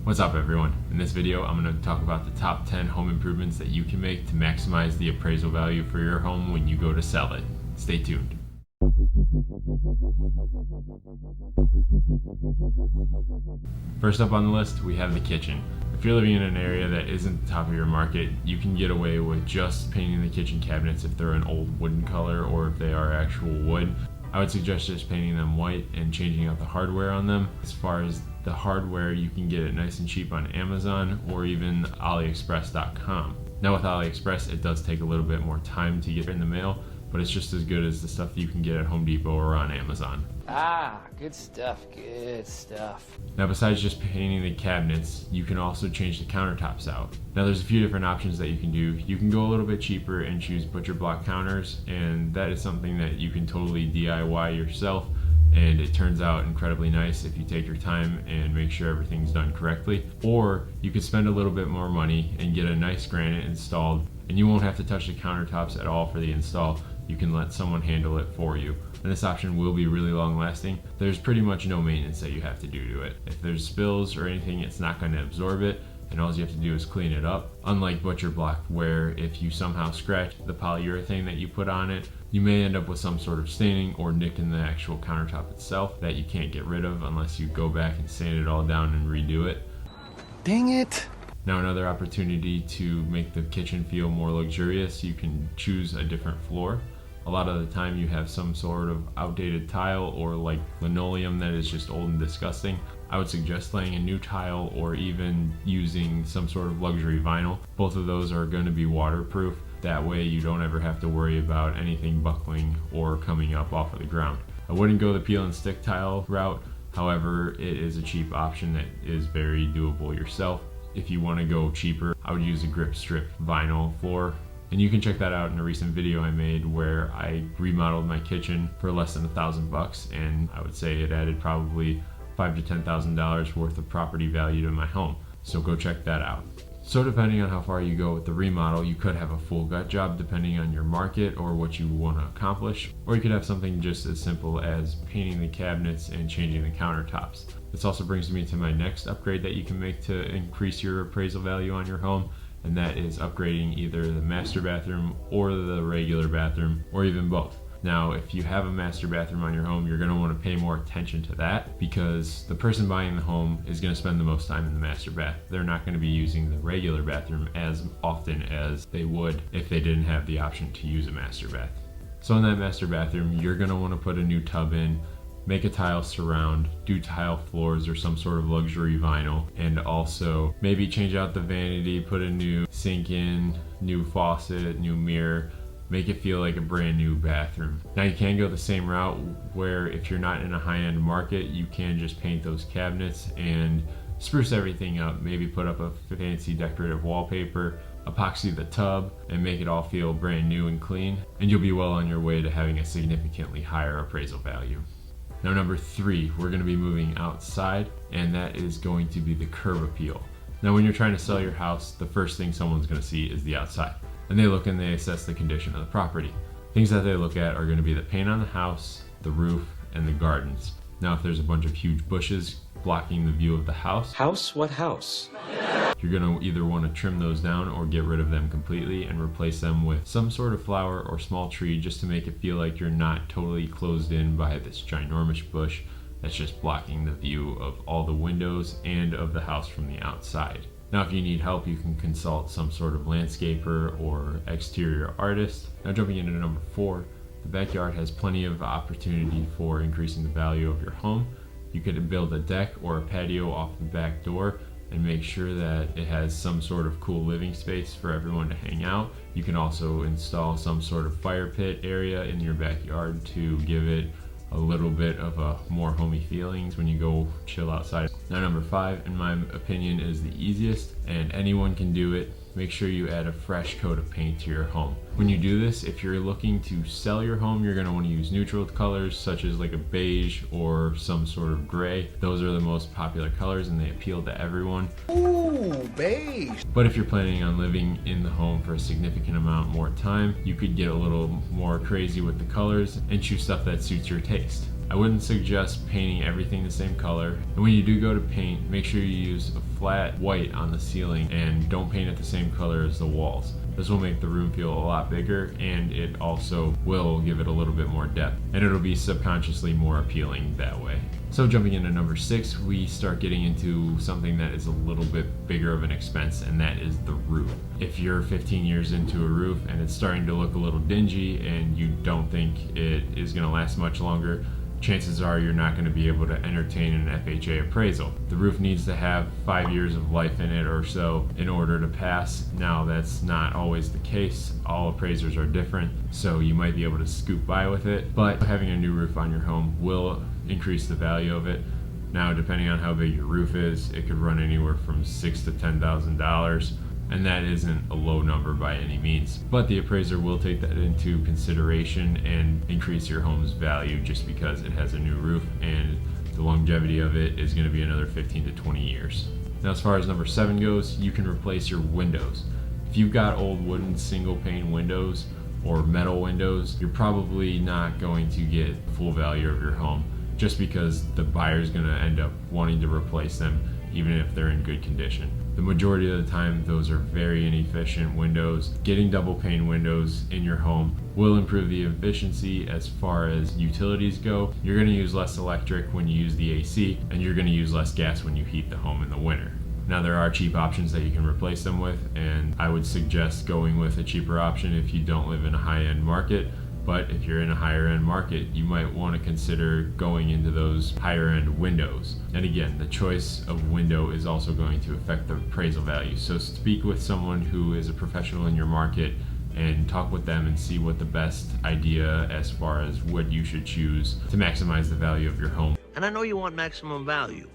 What's up everyone? In this video I'm going to talk about the top 10 home improvements that you can make to maximize the appraisal value for your home when you go to sell it. Stay tuned. First up on the list, we have the kitchen. If you're living in an area that isn't the top of your market, you can get away with just painting the kitchen cabinets if they're an old wooden color or if they are actual wood. I would suggest just painting them white and changing out the hardware on them. As far as the hardware, you can get it nice and cheap on Amazon or even AliExpress.com. Now with AliExpress, it does take a little bit more time to get in the mail, but it's just as good as the stuff you can get at Home Depot or on Amazon. Good stuff, good stuff. Now besides just painting the cabinets, you can also change the countertops out. Now there's a few different options that you can do. You can go a little bit cheaper and choose butcher block counters, and that is something that you can totally DIY yourself, and it turns out incredibly nice if you take your time and make sure everything's done correctly. Or you could spend a little bit more money and get a nice granite installed, and you won't have to touch the countertops at all for the install. You can let someone handle it for you. And this option will be really long lasting. There's pretty much no maintenance that you have to do to it. If there's spills or anything, it's not going to absorb it, and all you have to do is clean it up. Unlike butcher block, where if you somehow scratch the polyurethane that you put on it, you may end up with some sort of staining or nick in the actual countertop itself that you can't get rid of unless you go back and sand it all down and redo it. Dang it! Now another opportunity to make the kitchen feel more luxurious, you can choose a different floor. A lot of the time you have some sort of outdated tile or like linoleum that is just old and disgusting. I would suggest laying a new tile or even using some sort of luxury vinyl. Both of those are going to be waterproof. That way you don't ever have to worry about anything buckling or coming up off of the ground. I wouldn't go the peel and stick tile route. However, it is a cheap option that is very doable yourself. If you want to go cheaper, I would use a grip strip vinyl floor. And you can check that out in a recent video I made where I remodeled my kitchen for less than $1,000, and I would say it added probably $5,000 to $10,000 worth of property value to my home. So go check that out. So depending on how far you go with the remodel, you could have a full gut job depending on your market or what you want to accomplish, or you could have something just as simple as painting the cabinets and changing the countertops. This also brings me to my next upgrade that you can make to increase your appraisal value on your home, and that is upgrading either the master bathroom or the regular bathroom, or even both. Now, if you have a master bathroom on your home, you're going to want to pay more attention to that because the person buying the home is going to spend the most time in the master bath. They're not going to be using the regular bathroom as often as they would if they didn't have the option to use a master bath. So in that master bathroom, you're going to want to put a new tub in, make a tile surround, do tile floors or some sort of luxury vinyl, and also maybe change out the vanity, put a new sink in, new faucet, new mirror, make it feel like a brand new bathroom. Now you can go the same route where if you're not in a high-end market, you can just paint those cabinets and spruce everything up, maybe put up a fancy decorative wallpaper, epoxy the tub, and make it all feel brand new and clean, and you'll be well on your way to having a significantly higher appraisal value. Now number 3, we're going to be moving outside, and that is going to be the curb appeal. Now when you're trying to sell your house, the first thing someone's going to see is the outside. And they look and they assess the condition of the property. Things that they look at are going to be the paint on the house, the roof, and the gardens. Now if there's a bunch of huge bushes blocking the view of the house. House? What house? You're going to either want to trim those down or get rid of them completely and replace them with some sort of flower or small tree just to make it feel like you're not totally closed in by this ginormous bush that's just blocking the view of all the windows and of the house from the outside. Now if you need help, you can consult some sort of landscaper or exterior artist. Now jumping into number 4, the backyard has plenty of opportunity for increasing the value of your home. You could build a deck or a patio off the back door and make sure that it has some sort of cool living space for everyone to hang out. You can also install some sort of fire pit area in your backyard to give it a little bit of a more homey feelings when you go chill outside. Now number 5, in my opinion, is the easiest, and anyone can do it. Make sure you add a fresh coat of paint to your home. When you do this, if you're looking to sell your home, you're going to want to use neutral colors such as like a beige or some sort of gray. Those are the most popular colors and they appeal to everyone. Ooh, beige! But if you're planning on living in the home for a significant amount more time, you could get a little more crazy with the colors and choose stuff that suits your taste. I wouldn't suggest painting everything the same color, and when you do go to paint, make sure you use a flat white on the ceiling and don't paint it the same color as the walls. This will make the room feel a lot bigger, and it also will give it a little bit more depth, and it'll be subconsciously more appealing that way. So jumping into number 6, we start getting into something that is a little bit bigger of an expense, and that is the roof. If you're 15 years into a roof and it's starting to look a little dingy and you don't think it is going to last much longer, chances are you're not going to be able to entertain an FHA appraisal. The roof needs to have 5 years of life in it or so in order to pass. Now, that's not always the case. All appraisers are different, so you might be able to scoop by with it, but having a new roof on your home will increase the value of it. Now, depending on how big your roof is, it could run anywhere from $6,000 to $10,000. And that isn't a low number by any means. But the appraiser will take that into consideration and increase your home's value just because it has a new roof, and the longevity of it is going to be another 15 to 20 years. Now, as far as number 7 goes, you can replace your windows. If you've got old wooden single pane windows or metal windows, you're probably not going to get full value of your home just because the buyer is going to end up wanting to replace them even if they're in good condition. The majority of the time, those are very inefficient windows. Getting double pane windows in your home will improve the efficiency as far as utilities go. You're going to use less electric when you use the AC, and you're going to use less gas when you heat the home in the winter. Now, there are cheap options that you can replace them with, and I would suggest going with a cheaper option if you don't live in a high-end market. But if you're in a higher end market, you might want to consider going into those higher end windows. And again, the choice of window is also going to affect the appraisal value. So speak with someone who is a professional in your market and talk with them and see what the best idea as far as what you should choose to maximize the value of your home. And I know you want maximum value.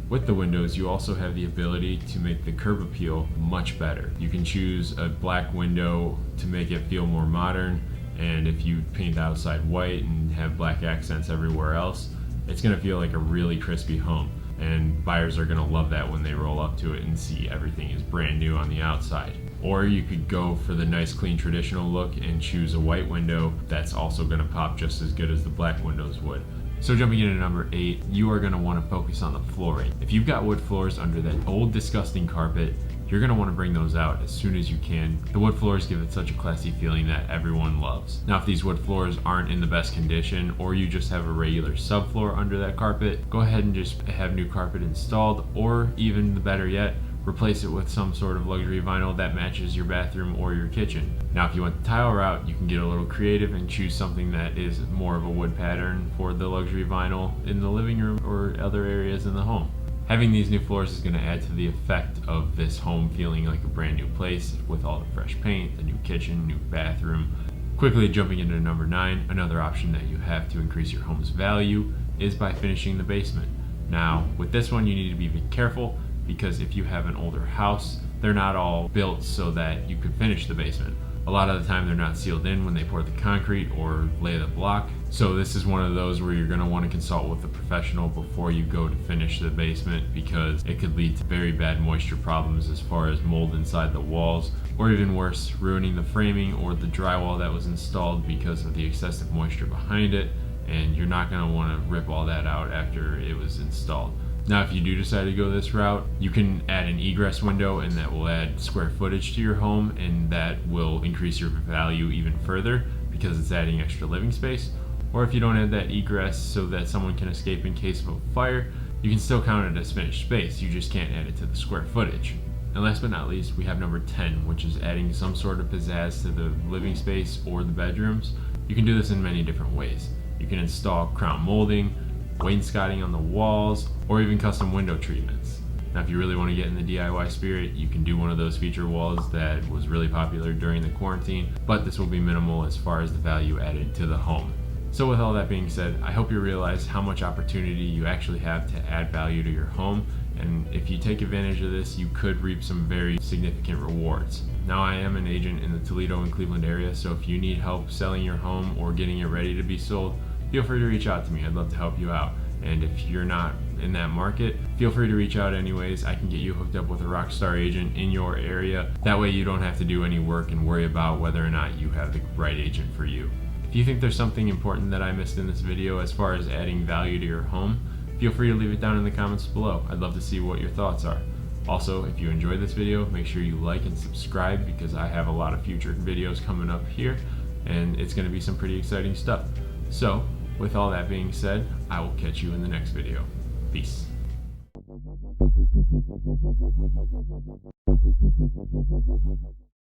With the windows, you also have the ability to make the curb appeal much better. You can choose a black window to make it feel more modern. And if you paint the outside white and have black accents everywhere else, it's going to feel like a really crispy home. And buyers are going to love that when they roll up to it and see everything is brand new on the outside. Or you could go for the nice, clean, traditional look and choose a white window that's also going to pop just as good as the black windows would. So jumping into number 8, you are going to want to focus on the flooring. If you've got wood floors under that old, disgusting carpet, you're going to want to bring those out as soon as you can. The wood floors give it such a classy feeling that everyone loves. Now, if these wood floors aren't in the best condition, or you just have a regular subfloor under that carpet, go ahead and just have new carpet installed, or even better yet, replace it with some sort of luxury vinyl that matches your bathroom or your kitchen. Now, if you want the tile route, you can get a little creative and choose something that is more of a wood pattern for the luxury vinyl in the living room or other areas in the home. Having these new floors is going to add to the effect of this home feeling like a brand new place with all the fresh paint, the new kitchen, new bathroom. Quickly jumping into number 9, another option that you have to increase your home's value is by finishing the basement. Now, with this one, you need to be careful because if you have an older house, they're not all built so that you could finish the basement. A lot of the time they're not sealed in when they pour the concrete or lay the block. So this is one of those where you're going to want to consult with a professional before you go to finish the basement, because it could lead to very bad moisture problems as far as mold inside the walls, or even worse, ruining the framing or the drywall that was installed because of the excessive moisture behind it, and you're not going to want to rip all that out after it was installed. Now, if you do decide to go this route, you can add an egress window, and that will add square footage to your home, and that will increase your value even further because it's adding extra living space. Or if you don't add that egress so that someone can escape in case of a fire, you can still count it as finished space. You just can't add it to the square footage. And last but not least, we have number 10, which is adding some sort of pizzazz to the living space or the bedrooms. You can do this in many different ways. You can install crown molding, wainscoting on the walls, or even custom window treatments. Now, if you really want to get in the DIY spirit, you can do one of those feature walls that was really popular during the quarantine, but this will be minimal as far as the value added to the home. So with all that being said, I hope you realize how much opportunity you actually have to add value to your home, and if you take advantage of this, you could reap some very significant rewards. Now, I am an agent in the Toledo and Cleveland area, so if you need help selling your home or getting it ready to be sold, feel free to reach out to me. I'd love to help you out. And if you're not in that market, feel free to reach out anyways. I can get you hooked up with a rockstar agent in your area. That way you don't have to do any work and worry about whether or not you have the right agent for you. If If you think there's something important that I missed in this video as far as adding value to your home, feel free to leave it down in the comments below. I'd love to see what your thoughts are. Also, if you enjoyed this video, make sure you like and subscribe because I have a lot of future videos coming up here and it's going to be some pretty exciting stuff. So, with all that being said, I will catch you in the next video. Peace.